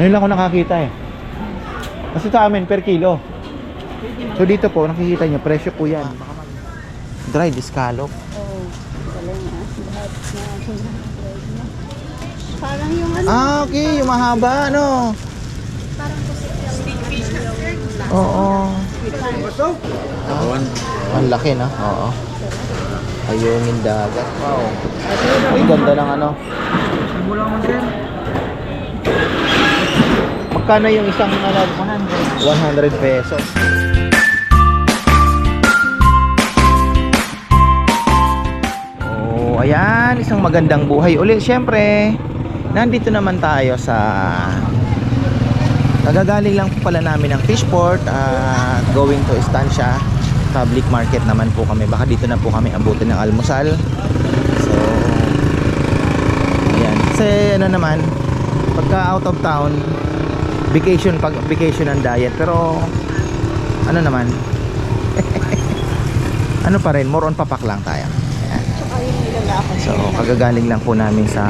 Ngayon lang ako nakakita eh. Kasi sa amin per kilo. So dito po, nakikita nyo, presyo po yan. Dried scallop. Oo. Galing ah. Lahat na parang yung ano. Ah, okay. Yung mahaba, ano? Parang stick fish. Oo. Ang laki na. Oo. Ayungin dagat. Wow. Ay, ganda ng ano. Magkano yung isang ano? 100 pesos. Oh, ayan. Isang magandang buhay ulit. Siyempre, nandito naman tayo sa... Nagagaling lang po pala namin ng Fishport at going to Estancia Public Market naman po kami. Baka dito na po kami abutin ng almusal. So, ayan. Kasi ano naman, pagka out of town, vacation ang diet. Pero, ano naman, ano pa rin, more on papak lang tayo. Ayan. Tsaka yung nilalakad. So, kagagaling lang po namin sa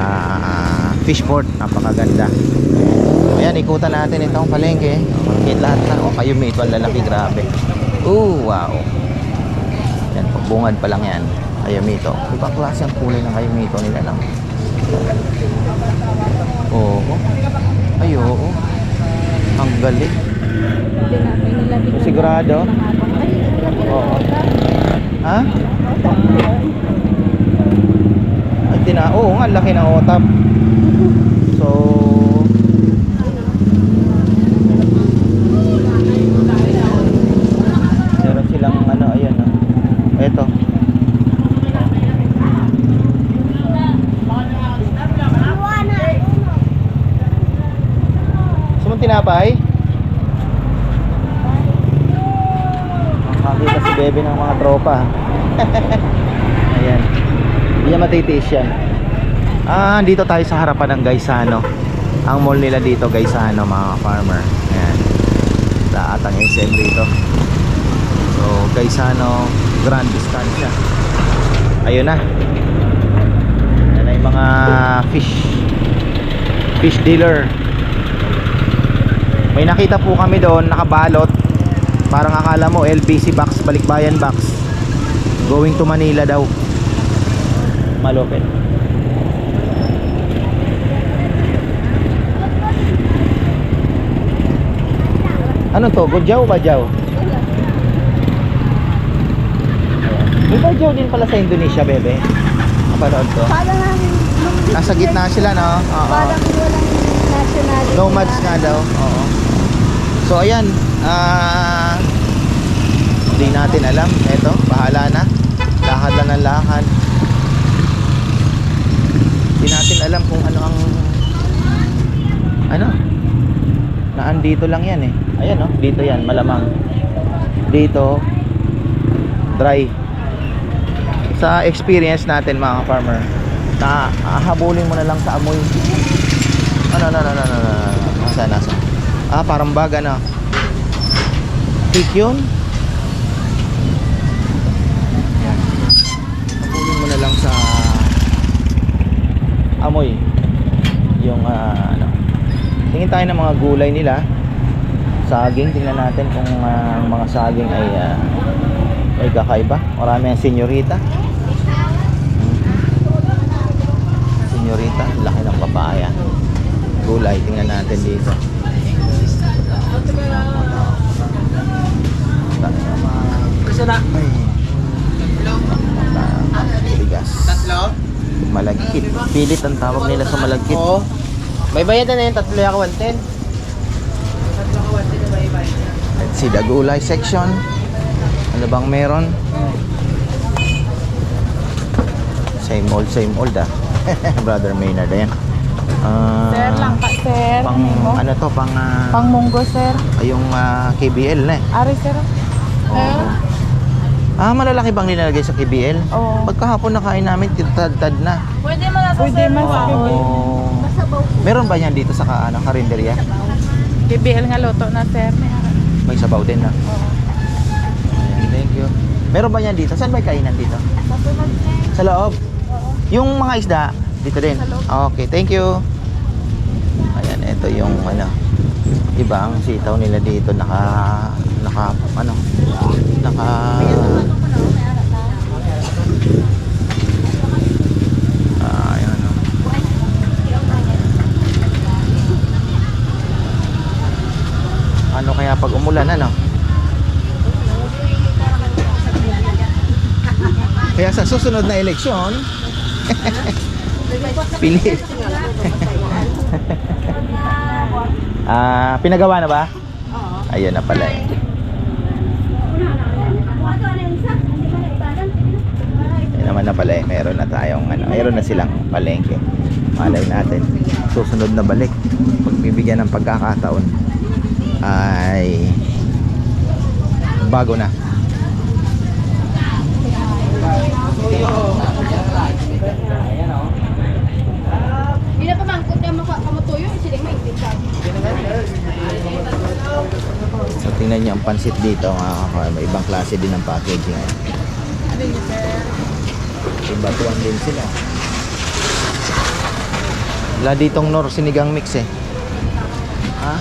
Fishport. Napakaganda. Ayan, ikutan natin itong palengke. Makikita lahat na. O, kayo may ito. Ang lalaki, grabe. Wow. Yan, pagbungad pa lang yan. Ayumito. Ibang klase ang kulay ng ayumito nila lang. Oo. Ay, oo. Ang galing. Sigurado? Oo. Ha? Ay, oo nga, laki ng otap. So, meron silang ano, ayan o. Eto. Gusto mong tinapay? Makakita si Bebe ng mga tropa. Ayan. Hindi niya matitiis yan. Ah, dito tayo sa harapan ng Gaisano. Ang mall nila dito, Gaisano, mga farmer. Ayan. Lahat ang SM dito. So, Gaisano, Grand Distancia. Ayun na. Ayan na yung mga fish dealer. May nakita po kami doon, nakabalot. Parang akala mo LBC box, balikbayan box. Going to Manila daw. Malupit. Ano to? Gojaw o Bajaw? May Bajaw din pala sa Indonesia, Bebe. Napanood to. Parang Nasa gitna sila, no? Oo. parang walang nationality. Nomads nga daw. Oo. So, ayan. Hindi natin alam. Eto, bahala na. Lakad lang ng lakad. Hindi natin alam kung ano ang... Ano? Naandito lang yan eh. Ayan no, dito yan, malamang. Dito, dry. Sa experience natin mga farmer, na habulin mo na lang sa amoy. Ano. Nasa. Ah, parang baga na. Tik yun. Habulin mo na lang sa amoy. Yung ano. Tingin tayo ng mga gulay nila. Saging, tingnan natin kung mga saging ay may kakaiba. Marami ang senyorita. Senyorita, laki ng papaya. Gulay, tingnan natin dito. Bigas. Malagkit. Pilit ang tawag nila sa malagkit. Oo. May bayad na yun, tatlo ako 110. Let's see the gulay section. Ano bang meron? Same old ah. Brother Maynard, ayan. Sir lang pa, sir. Pang ano to, Pang munggo, sir. yung KBL na eh. Ari, sir. Oo. Ah, malalaki bang nilalagay sa KBL? Oo. Pagkahapon nakain namin, titad na. Pwede man sa sir. Oo. Meron ba yan dito sa karinderya? KBL nga loto na, sir. May sabaw din na. Oo. Ayan, thank you. Meron ba yan dito? Saan ba yung kainan dito? Sa loob? Yung mga isda, dito din? Sa loob. Okay, thank you. Ayan, Ito yung ano, iba ang sitaw nila dito naka ano, naka ayan oh. Ano kaya pag umulan ano? Kaya sa susunod na eleksyon, pili. Pinagawa na ba? Oo. Ayun na pala eh. Ayun naman na pala eh. Meron na tayong ano, meron na silang palengke. Malay natin. Susunod na balik. Pagbibigyan ng pagkakataon ay bago na. Hindi na pamangkot na makamutuyo. Siling may itigay. So tingnan nyo ang pansit dito mga kakay. May ibang klase din ng packaging. Ibatuan din sila. Wala ditong Nor sinigang mix eh. Ha?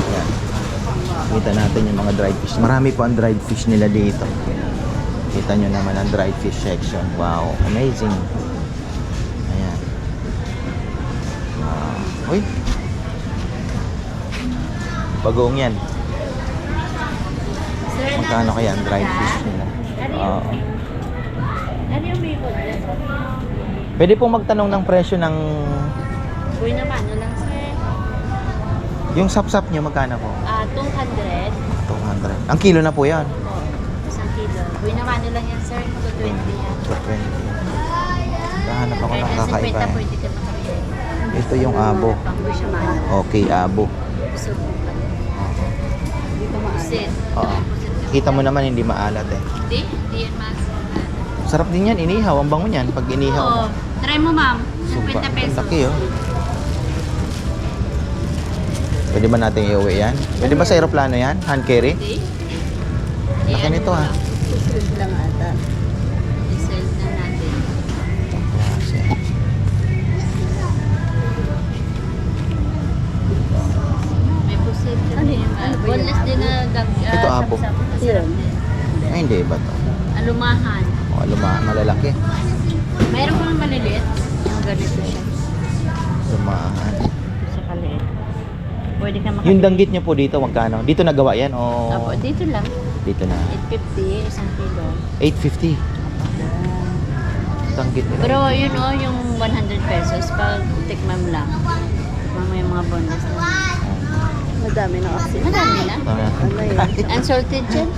Yan. Kita natin yung mga dried fish. Marami po ang dried fish nila dito. Kita nyo naman ang dried fish section. Wow, amazing. Ayan. Uy. Bagoong yan. Magkano kaya ang dried fish nila? Oo. Ano yung may po? Pwede pong magtanong ng presyo ng Uy naman, ano lang sir? yung sap-sap nyo, magkano po? 200. 200. Ang kilo na po yan. Isang kilo. Uy naman, ano lang yan sir? 220 yan. 220. Dahanap ako ng Kahit na kakaiba 50 eh. pwede ka makabili. Ito yung abo. Pang-uy siya maano. Okay, abo. So, dito maano. Pusit. Oo. Kita mo naman hindi maalat eh. Hindi yan mas. Sarap din yan, inihaw. Ang bango niyan pag inihaw mo. Oo. Try mo ma'am. Supa, 50 ang pesos. laki oh. Pwede ba natin iuwi yan? Pwede ba sa aeroplano yan? Hand carry? Hindi. Laki nito ah. Susunod lang ata. I-sell na natin. Klase. May pusit. Ano yun? Boneless din na Ito, abo. Yun. Ay, hindi ba to? Alumahan. O, malalaki. Mayroon pang maliliit. Yung ganito siya. Lumahan. Sa kaliit. Pwede ka Yung danggit nyo po dito, magkano? Dito nagawa yan o Opo, dito lang. dito na? 850, isang kilo. 850. Danggit nila. Pero yun o, yung 100 pesos pag tikman mo lang. Tikman mo yung mga boneless na. Madami na kasi. Madami na. Ano yun? Unsalted dyan?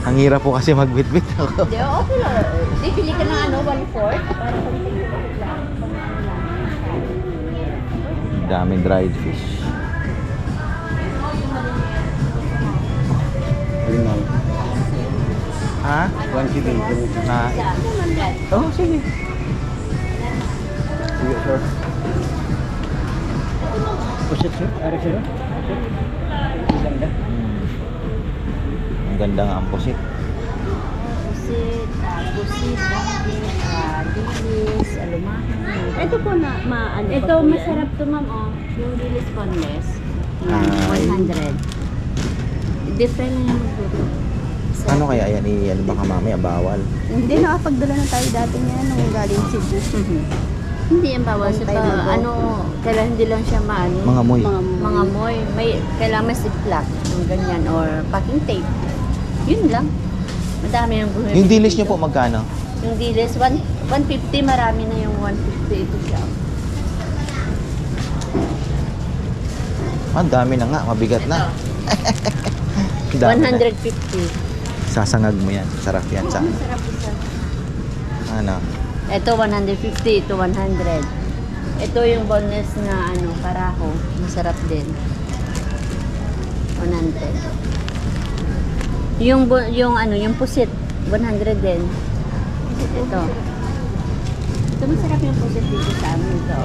Ang hirap po kasi magbitbit ako. Hindi, okay lang. Di, pili ka ng ano, 1/4. Para pag tingin lang. Daming dried fish. Ha? 1 na. Oh, sige. Sige, sir. Pusit, sir. Ang ganda nga ang pusit. Pusit, dilis, alumahan. Ito po na, maano. Ito, masarap to ma'am, oh. Yung dilis boneless. Yan, Ay. 100. Different na yung magluto. Ano kaya yan? Ano baka mamaya bawal? Hindi, nakapagdala na tayo dati niya nung galing Cebu. Hindi yan bawal. Sa ano, kailangan hindi lang siya maano. Mga moy. Mga moy. May, kailangan may ziplock. Yung ganyan. Or packing tape. Yun lang. Madami yung buhay. Yung dilis nyo po magkano? Yung dilis, 150. Marami na yung 150. Ito siya. Ang dami na nga. Mabigat na. Dami na. 150. Sasangag mo yan. Sarap yan. Sa Masarap isa. ano? Ito 150, ito 100. Ito yung boneless na ano, karaho. Masarap din. 100. Yung ano, yung pusit, 100 din. Ito. Ito masarap yung pusit dito sa amin ito.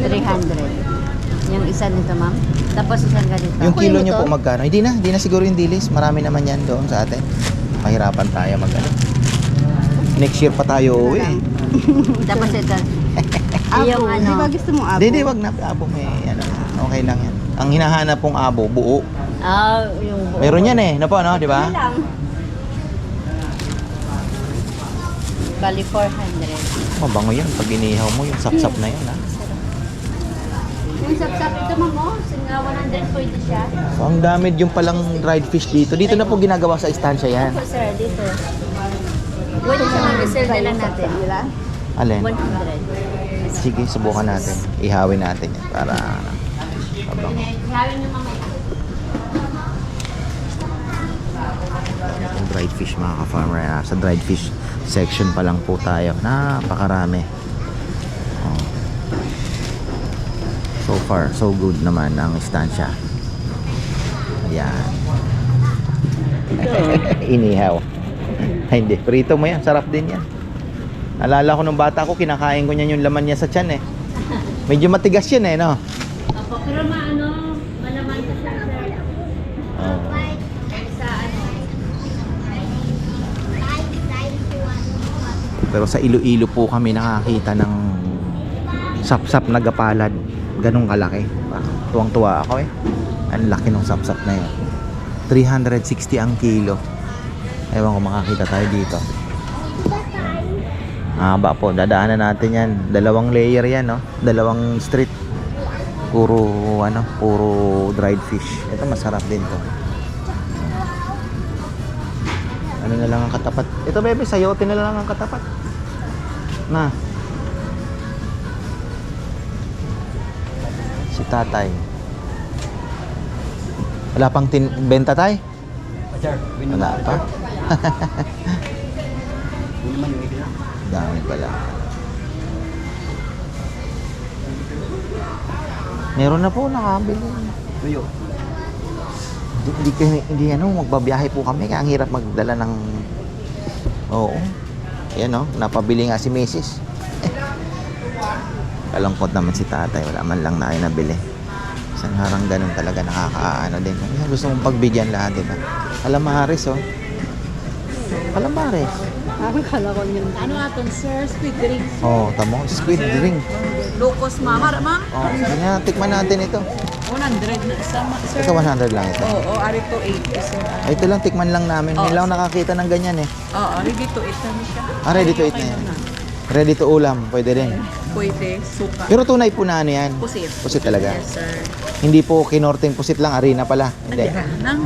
300. Yung isa nito, ma'am. Tapos isang ganito. Yung kilo Kunin mo nyo po to? magkano? Hindi na siguro yung dilis. Marami naman yan doon sa atin. Mahirapan tayo mag ano. Next year pa tayo uwi. Tapos ito. Yung ano. Di ba gusto mo abo? Hindi, wag na. Abo may ano. Okay lang yan. Ang hinahanap pong abo, buo. Yung buo. Meron yan eh. Ano po, no? Di ba? lang. Bali 400. Mabango yan. Pag inihaw mo, yung sapsap na yan, ha? Yung sapsap ito mo, singa 100 pwede siya. So, ang dami yung palang dried fish dito. Dito na po ginagawa sa istansya yan. Opo sir, dito. Pwede siya mag-reserve na lang natin. Alin? 100. Sige, subukan natin. Ihawin natin yan para mabango. Gawin nyo mamaya. Yung dried fish mga ka-farmer. Sa dried fish section pa lang po tayo. Napakarami. Oh. So far, so good naman ang istansya. Yan. Inihaw. Ay, hindi. Prito mo yan. Sarap din yan. Naalala ko nung bata ko, kinakain ko niyan yung laman niya sa tiyan eh. Medyo matigas yun eh, no? Opo, pero malaman ka siya sir. Oh. Sa ano. Pero sa Iloilo po kami nakakita ng sapsap na gapalad. Ganong kalaki. Tuwang-tuwa ako eh. Ang laki ng sapsap na yun. 360 ang kilo. Ewan ko makakita tayo dito. Haba po. Dadaanan natin yan. 2 layer yan, no? 2 street. Puro, puro dried fish. Ito masarap din to. Ano na lang ang katapat? Ito, bebe, sayote na lang ang katapat. Na. Si tatay. Wala pang benta tay? Wala pa. Dami pala. Meron na po nakabili. Tuyo. Hindi magbabiyahe po kami kaya ang hirap magdala ng oo. Yan napabili nga si Mrs. Kalungkot naman si tatay, wala man lang na ay nabili. Isang harang ganun talaga nakakaano din. Kaya gusto mong pagbigyan lahat, diba? Calamares, Calamares. Kala ko yun. Ano aton sir? Squid drink. Tamo, squid drink. Locos mama, ma'am. Sige na, tikman natin ito. 100 na sama, sir. Ito 100 lang ito. Oo, arito 80, sir. Ay, ito lang, tikman lang namin. May lang nakakita ng ganyan eh. Oo, ready to eat na siya. Ready to eat na yan. Ready to ulam, pwede rin. Pwede, suka. Pero tunay po na ano yan. Pusit. Pusit talaga. Yes, sir. Hindi po kinorting pusit lang, harina pala. Hindi. Nang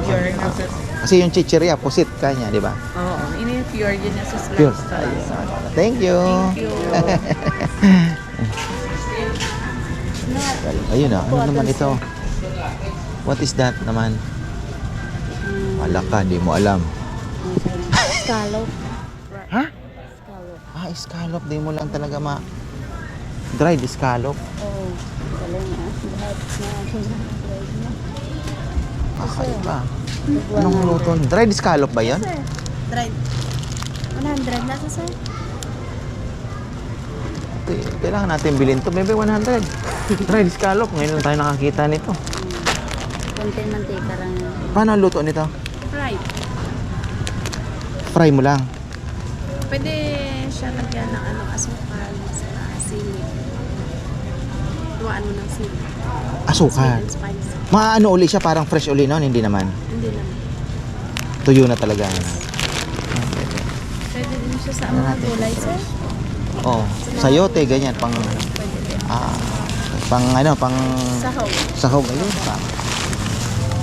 pure na sa... Kasi yung chichirya, pusit kanya, di ba? Oo, ini pure yun na sa slice. Pure. Sa Thank you. Thank you. Ayun ano naman ito? What is that naman? Wala ka, di mo alam. Scallop. Ha? Scallop. Scallop, di mo lang talaga dried scallop. Oo. Galing lahat na. Kakaiba. Anong luto? Dried scallop ba yan? Dried. 100 na sir. Kailangan natin bilhin to. Maybe 100. Dried scallop. Ngayon lang tayo nakakita nito. Konting mantika lang. Paano ang luto nito? Fried. Fry mo lang. Pwede siya lagyan ng asukal sa sili. Tuwaan mo ng sili. Asukal. Sweet and spicy. Maano uli siya? Parang fresh uli noon? Hindi naman. Hindi naman. Tuyo na talaga. Pwede din siya sa mga gulay, sir. Sayote, ganyan. Pang Sahog. sahog. Ayun.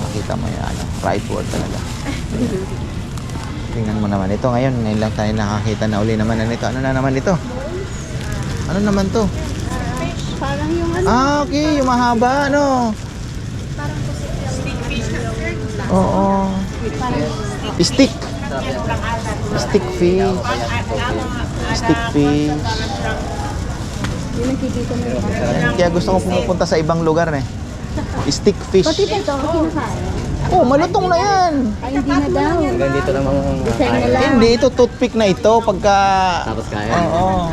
Makita mo yan. Fried food talaga. Tingnan mo naman ito ngayon. Ngayon lang tayo nakakita na uli naman na nito. Ano na naman ito? Ano naman to? Parang yung Okay. Yung mahaba, Stick fish. Oo. Stick. Stick fish. Stick fish. Yung nakikita mo. Kaya gusto ko pumupunta sa ibang lugar Stick fish. Pati pa ito, kinakain. Malutong na yan. Ay, hindi na daw. Hanggang dito lang mga Design na lang. Hindi, ito toothpick na ito pagka... tapos kaya. Oo.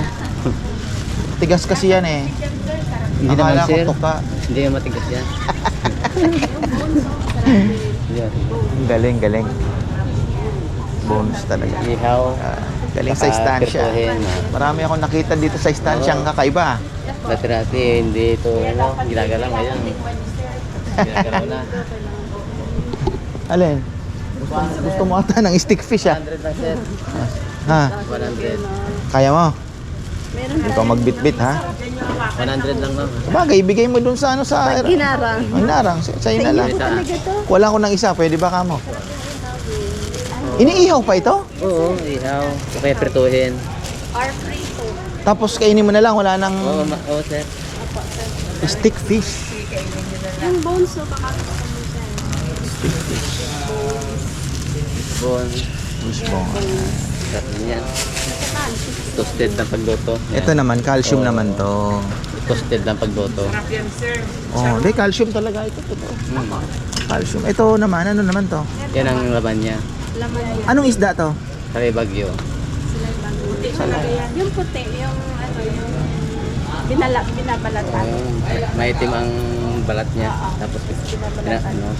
Tigas kasi yan Hindi naman, Akala ko sir. tuka. Hindi na matigas yan. Yan. Galing. Bonus talaga. Ihaw. Galing sa istansya. Pirtuhin, Marami akong nakita dito sa istansyang kakaiba. Dati-dati, hindi ito, ginagalaw ngayon. Ginagalaw na. Alin? Gusto mo ata ng stick fish, 100 lang, sir. Ha? 100. Kaya mo? Ikaw magbitbit, ha? 100 lang, ma'am. Sabagay, ibigay mo dun sa ano sa... Ginarang. Ang narang, sa'yo na lang. Wala ko ng isa, pwede ba ka mo? Iniihaw pa ito? Oo, ihaw. O kaya pirtuhin. Tapos kainin mo na lang, wala nang Oo, sir. stick fish. Yung bones, so baka Bon. Mismo. Sarap din yan. Toasted ng pagluto. Ito naman, calcium naman to. Toasted ng pagluto. Oh, di calcium talaga ito. Totoo. Calcium. Ito naman, ano naman to? Yan ang laman niya. laman niya. Anong isda to? Kami bagyo. Puti talaga yan. Yung puti, yung ano, yung binabalatan. Maitim ang balat niya. Tapos binabalat na.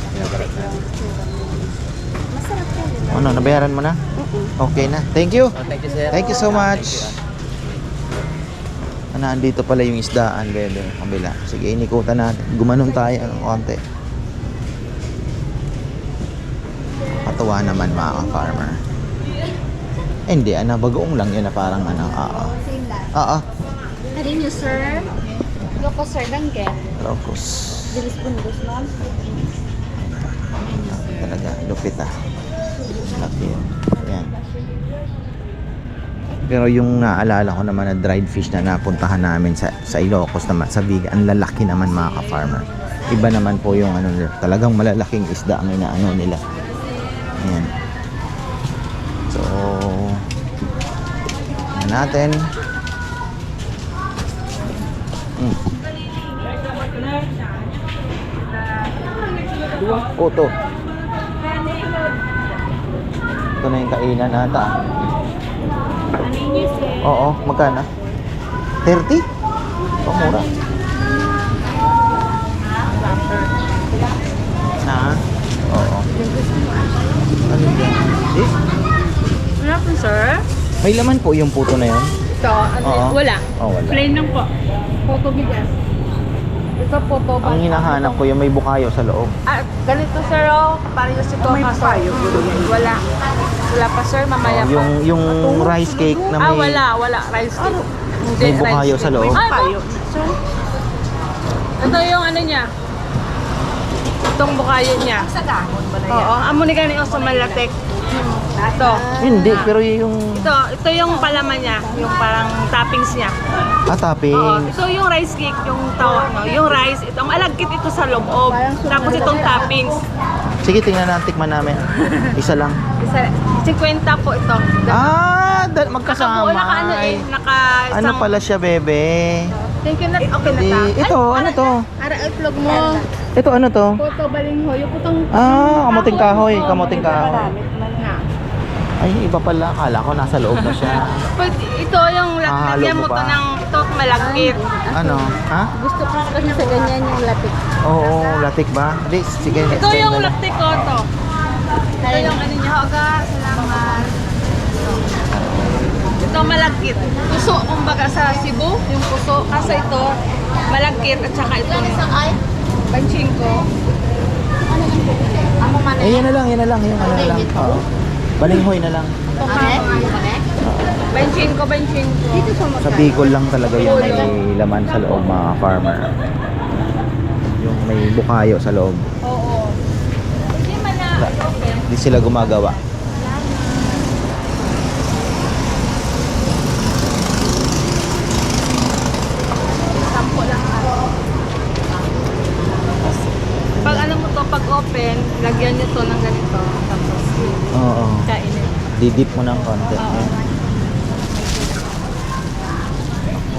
Masarap yan. Ano, nabayaran mo na? Okay na. Thank you. Oh, thank you, sir. Thank you so much. Nandito pala yung isdaan, bebe. Kabila. Sige, inikutan natin. Gumanon tayo ng konti. Katuwa naman mga ka-farmer. Hindi, bagoong lang yun na parang ano. Oo. Ano niyo, sir? Loko, sir, dangge. Locos. Bilis bundos, ma'am. Talaga, lupit Laki yun. Ayan. Pero yung naalala ko naman na dried fish na napuntahan namin sa Ilocos naman, sa Viga, ang lalaki naman mga ka-farmer. Iba naman po yung ano, talagang malalaking isda ang inaano nila. Ayan. So, natin. Ito. Ito na yung kainan nata. Oo, magkano? 30? Pamura. Oo. Ano yan? Eh? Ano po, sir? May laman po yung puto na yun? Ito, Oo. wala. Oh, wala. Plain lang po. Photo bigas. Ito photo ba? Ang hinahanap ko yung may bukayo sa loob. Ganito, sir, oh. Pareho si Coca. May bukayo? Wala. Wala pa, sir. Mamaya pa. Yung rice cake na may wala. Rice cake. Hindi, may bukayo rice sa cake. loob. Ay, bukayo. Sir. Ito yung ano niya. Itong bukayo niya. Sa dahon ba na yan? Oo. Amo ni ganito sa malatek. Ito. Hindi, pero yung Ito yung palaman niya. Yung parang toppings niya. Oo. topping. Ito yung rice cake, yung yung rice. Itong alagkit ito sa loob. Tapos itong toppings. Sige, tingnan natin, tikman namin. Isa lang. Isa, 50 po ito. Magkasama. Nakabuo na ano eh. Ano pala siya, bebe? Thank you na. Okay na Di, ta. ito, ano to? Ara, itlog mo. Ito, ano to? Puto, balingho. Yung putong... Kamuting kahoy, kamuting kahoy. Maramit man na. Ay, iba pala. Akala ko nasa loob na siya. Pag ito yung lagyan mo mo to pa. ng ito malagkit. Ano? Ha? Gusto ko kasi sa ganyan yung latik. Oo, latik ba? Di, sige. next Ito time yung na lang. laktik ko to. Ito yung ano niya. Hoga, salamat. Ito malagkit. Puso, kumbaga sa Cebu, yung puso. Kasi ito, malagkit at saka ito. Banching ko. Eh, yan na lang. Yung ano na lang. Oo. Balinghoy na lang. Banching ko. Sa Bicol lang talaga yung may laman sa loob, mga farmer. Yung may bukayo sa loob. Oo. Hindi man na. Hindi sila gumagawa. Sampo lang ako. Pag ano mo to, pag open, lagyan nyo to ng ganito. Tapos, Oo. kainin. Didip mo ng konti. Ayan.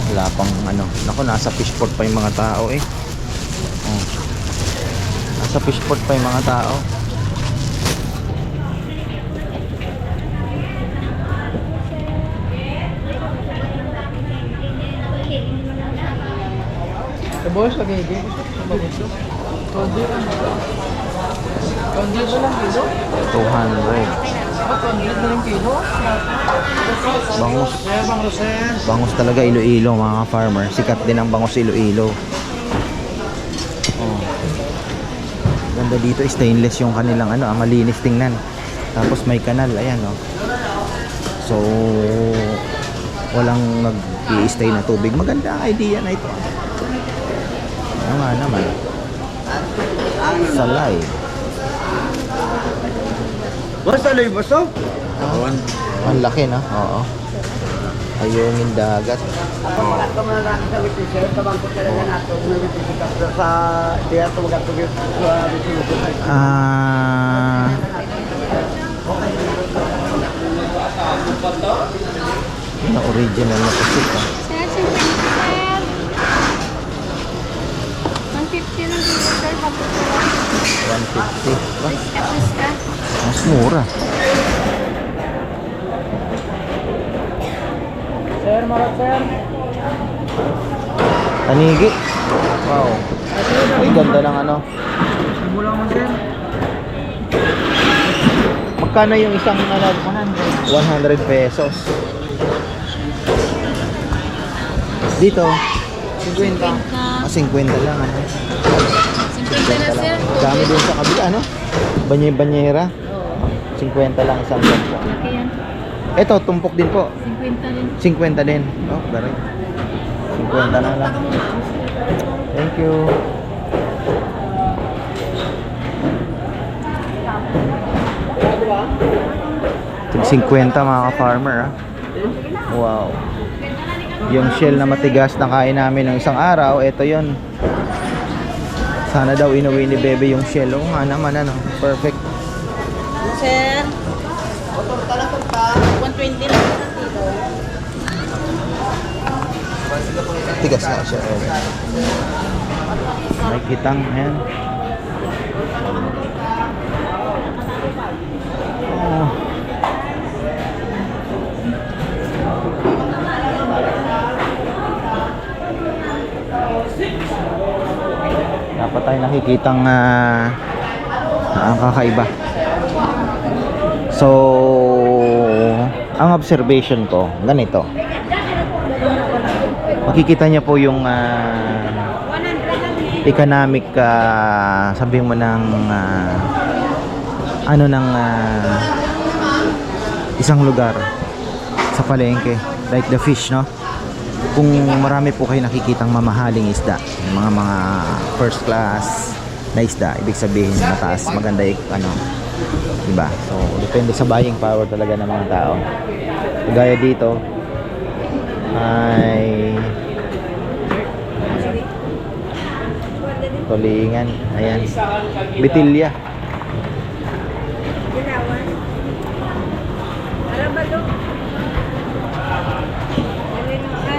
Wala pang ano. Naku, nasa fishport pa yung mga tao eh. Oh. Nasa fishport pa yung mga tao. Boss, lagi din. 200. Bangus. Bangus talaga Iloilo mga farmer. Sikat din ang bangus Iloilo. Oh. Ganda dito, stainless yung kanilang ano, malinis tingnan. Tapos may kanal, ayan oh. So walang nag-i-stay na tubig. Maganda ang idea na ito. Naman. Salay. Salay ba so? Ang laki na, oo. Ayungin dagat. Na original na pusik ah. Sir, 150 lang dito, sir. 150. Ba? Puska. Mas mura. Sir, marap sir. Tanigi. Wow. Ay, ganda ng ano. Mula mo sir. Magkano yung isang ano? 100 pesos. Dito, 50. 50 lang ano. 50 na, sir. Dami din sa kabila, ano? Banyera. 50 lang isang ganito. Laki yan. Ito, tumpok din po. 50 din. 50 din. Oh, very. 50 na lang. Thank you. Tig 50 mga ka-farmer ah. Wow. Yung shell na matigas na kain namin ng isang araw, ito yon. Sana daw inuwi ni Bebe yung shell. Oo nga naman ano. Perfect. Sir. 120 lang sa kilo. Tigas nga siya. May kitang, ayan. Oh. Dapat tayo nakikitang ang kakaiba. So, ang observation ko, ganito. Makikita niya po yung economic sabihin mo ng ano ng isang lugar sa palengke, like the fish, no? Kung marami po kayo nakikitang mamahaling isda, yung mga first class na isda, ibig sabihin mataas, maganda ano, diba? So depende sa buying power talaga ng mga tao. Gaya dito ay tulingan, ayan, bitilya.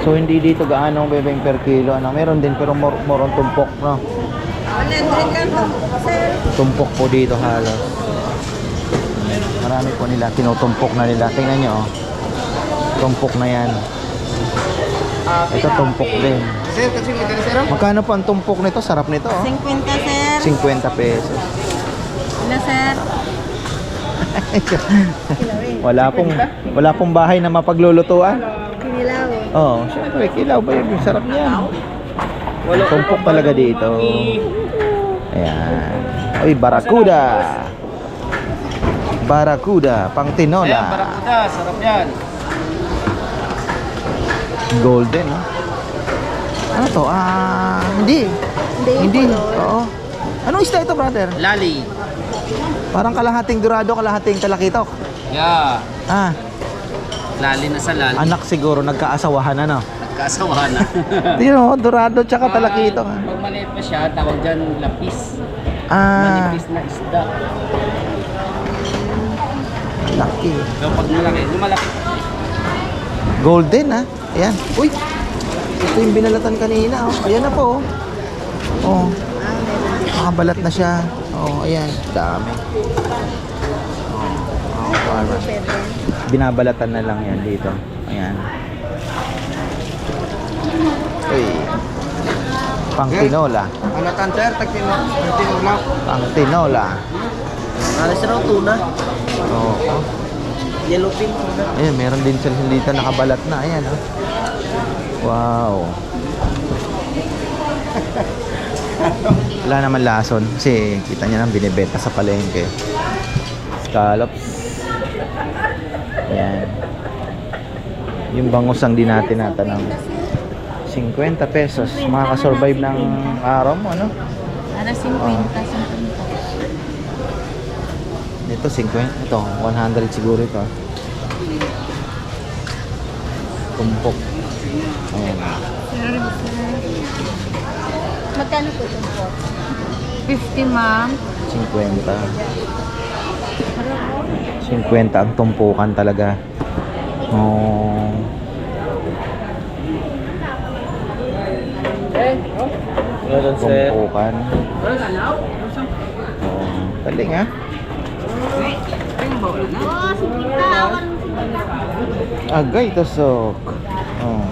So hindi dito gaano ang bebeng per kilo, ano, meron din pero more on tumpok, no? 100 ka to, sir. Tumpok po dito halos. Marami po nila, tinutumpok na nila. Tingnan nyo, oh. Tumpok na yan. Ito tumpok din. Sir, kasi may dala sir. Magkano po ang tumpok nito? Sarap nito, oh. 50, sir. 50 pesos. Ano, sir? Wala pong bahay na mapaglulutuan. Kinilaw. Oh, syempre, kilaw ba yun? Yung sarap niya. Tumpok talaga dito. Ayan. Uy, barakuda. Barakuda, pang tinola. Ayan, barakuda, sarap yan. Golden, no? Ano to? Hindi. Oo. Anong isda ito, brother? Lali. Parang kalahating dorado, kalahating talakitok. Yeah. Ah, Lali na sa lali. anak siguro, nagkaasawahan, ano? Nagkasawahan na. Tino, dorado tsaka talakitok. Pag maliit pa siya, tawag dyan lapis. Ah, Manipis na isda. laki. So pag malaki, lumalaki. Golden, ha? Ayan. Uy, ito yung binalatan kanina, oh. Ayan na po, oh. Oh. Nakabalat na siya. Oh, ayan. Dami. Oh, para. Binabalatan na lang yan dito. Ayan. Uy. Pang tinola. Ano tan sir? Tinola. Pang tinola. Alas raw tuna. Oo. Yellow pink. Ayan, meron din sila dito nakabalat na. Ayan, oh. Wow. Wala naman lason kasi kita niya nang binibenta sa palengke. Scallops. Ayan. Yung bangus ang di natin natanong. 50 pesos. Makakasurvive ng araw mo, ano? Ano, 50. Ito 50. Ito, 100 siguro ito. Tumpok. Ayan. Magkano po ito po? 50, ma'am. 50. 50 ang tumpukan talaga. Oh. Tumpukan. Oh, galing ha. Agay tusok. Oh.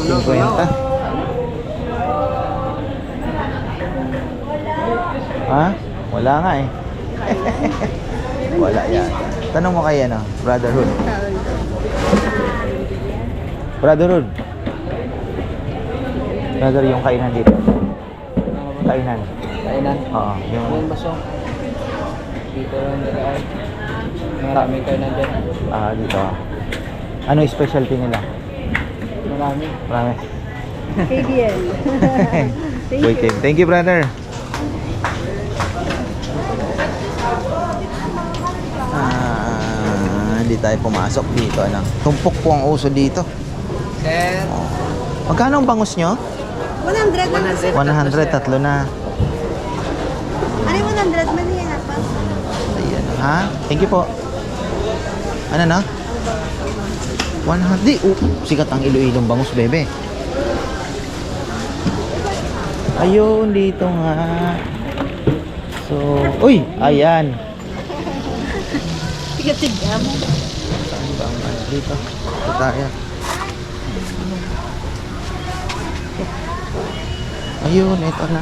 50. Ha? Wala nga eh. Wala yan. Tanong mo kay ano, Brotherhood. Brotherhood. Brother, yung kainan dito. Kainan. Kainan. Oo, yung Yung baso. Dito lang nila ay. Maraming kainan dyan. dito. Ano yung specialty nila? Marami. Marami. KBL. Waiting. Thank you, brother. Hindi tayo pumasok dito. Ano? Tumpok po ang uso dito. Sir. Magkano ang bangus nyo? 100. 100, tatlo na. Ano yung 100? Mali yan pa. Ayan. Ha? Thank you po. Ano na? 100. Sikat ang Iloilong bangus, bebe. Ayun, dito nga. So, uy! Ayan. Tiga-tiga mo. Saan ba ang ano dito? Ito tayo. Ayun, ito na.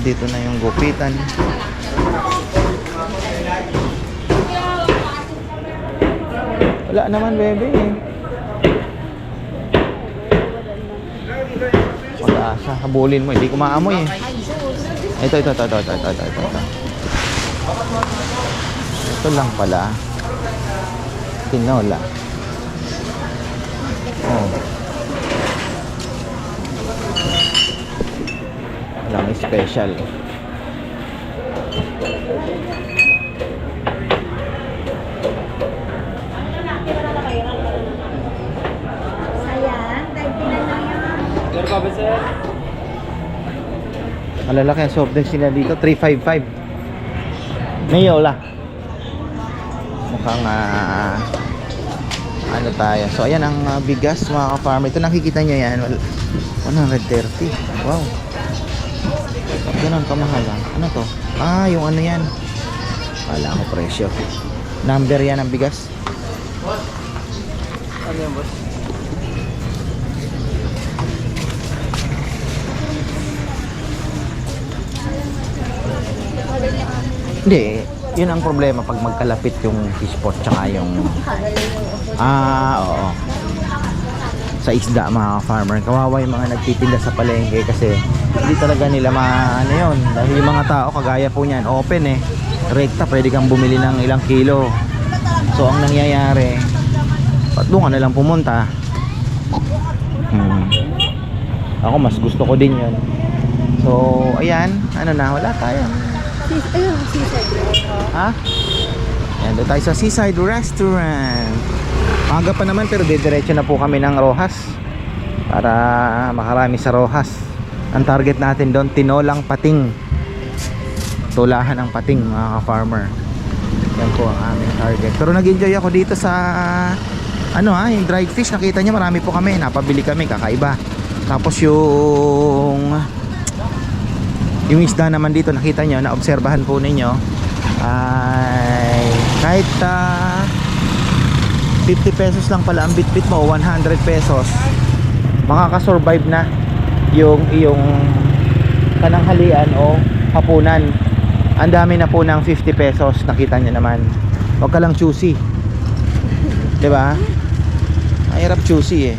Dito na yung gupitan. Wala naman, bebe. Wala sa habulin mo, hindi ko maamoy eh. Ito. Ito lang pala. Tinola. Oh. Lang special. Sayang, dahil lang yan. Sir, pa ba sir? Malalaki ang soft drinks nila dito, 355. Mayola. Mukhang ano tayo. So ayan ang bigas mga ka-farmer. Ito nakikita nyo yan. 130. Wow. Ganun kamahal lang. Ano to? Yung ano yan. Wala ko presyo. Number yan ang bigas. Ano yan, boss? Hindi. Yun ang problema pag magkalapit yung fishpot tsaka yung oo. Sa isda mga farmer. Kawawa yung mga nagtitinda sa palengke kasi hindi talaga nila ano yun. Dahil yung mga tao kagaya po niyan, open eh. Rekta, pwede kang bumili ng ilang kilo. So ang nangyayari, doon ka na lang pumunta. Ako mas gusto ko din yun. So ayan, ano na, wala tayo. Ayun, seaside. Ha? Yan, doon tayo sa Seaside Restaurant. Maaga pa naman pero didiretso na po kami ng Rojas para makarami sa Rojas. Ang target natin doon, tinolang pating. Tulahan ng pating mga ka-farmer. Yan po ang aming target. Pero nag-enjoy ako dito sa yung dried fish. Nakita niyo marami po kami. Napabili kami, kakaiba. Tapos yung isda naman dito, nakita nyo, naobserbahan po ninyo ay kahit 50 pesos lang pala ang bitbit mo o 100 pesos, makakasurvive na yung iyong pananghalian o hapunan. Ang dami na po ng 50 pesos, nakita niyo naman. Huwag ka lang choosy. 'Di ba? Mahirap choosy eh.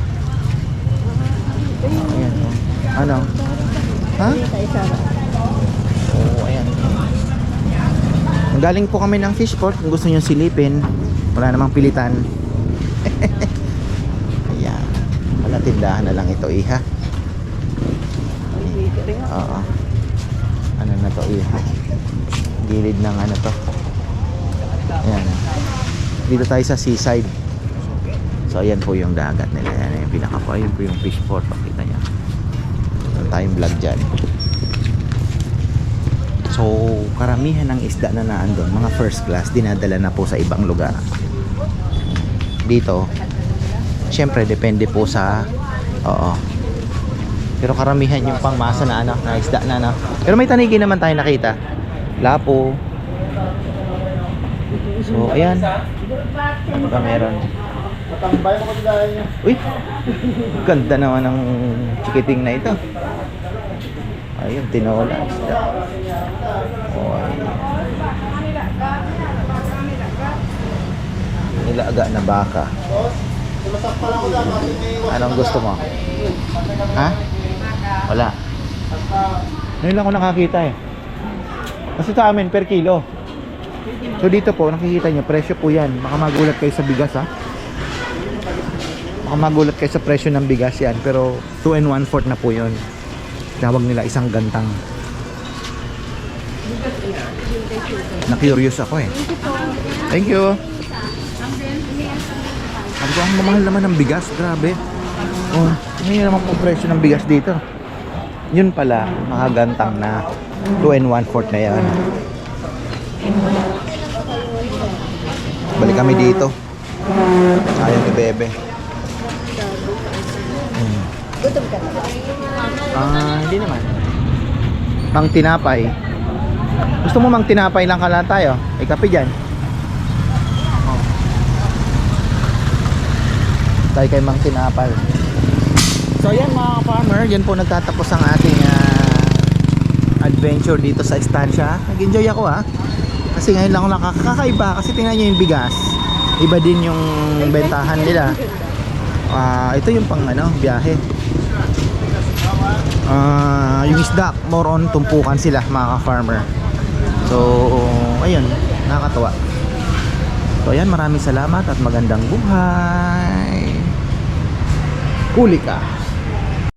Ayan, oh. Ano? Ha? Oo, ayan. Galing po kami ng Fishport. Kung gusto nyo silipin, wala namang pilitan. Ayan. Wala, tindahan na lang ito, iha. Oo. Ano na to, iha? Gilid ng ano to. Ayan. Dito tayo sa seaside. So ayan po yung dagat nila. Ayan yung pinaka-po. Ayan po yung Fishport. Pakita nyo. Meron tayong vlog dyan. So karamihan ng isda na naandun, mga first class, dinadala na po sa ibang lugar. Dito, syempre depende po sa, oo. Pero karamihan yung pangmasa na ano, na isda na ano. Pero may tanigi naman tayo nakita. Lapo. So ayan. Ano ba meron? Uy, ganda naman ng chikiting na ito. Ayun, tinola isda. Oh, nilaga na baka. Anong gusto mo? Ha? Wala. Ngayon lang ako nakakita eh. Kasi sa amin per kilo. So dito po, nakikita nyo, presyo po yan. Baka magulat kayo sa bigas ha. Baka magulat kayo sa presyo ng bigas yan. Pero 2 1/4 na po yun. Tawag nila isang gantang. Na-curious ako eh. Thank you. Sabi ko, ang mamahal naman ng bigas. Grabe. Oh, ngayon naman po presyo ng bigas dito. Yun pala, mga gantang na 2 1/4 na yan. Balik kami dito. Ayaw ni Bebe. Gutom ka na. Hindi naman. Mang tinapay. Gusto mo mang tinapay lang kala tayo? Ay kape dyan. Oh. Tayo kay mang tinapay. So yan mga farmer, yan po nagtatapos ang ating adventure dito sa estansya. Nag-enjoy ako kasi ngayon lang ako nakakakaiba. Kasi tingnan nyo yung bigas, iba din yung bentahan nila. Ito yung pang biyahe. Yung isda, more on tumpukan sila mga farmer. So ayun, nakakatuwa. So ayan, maraming salamat at magandang buhay. Huli ka.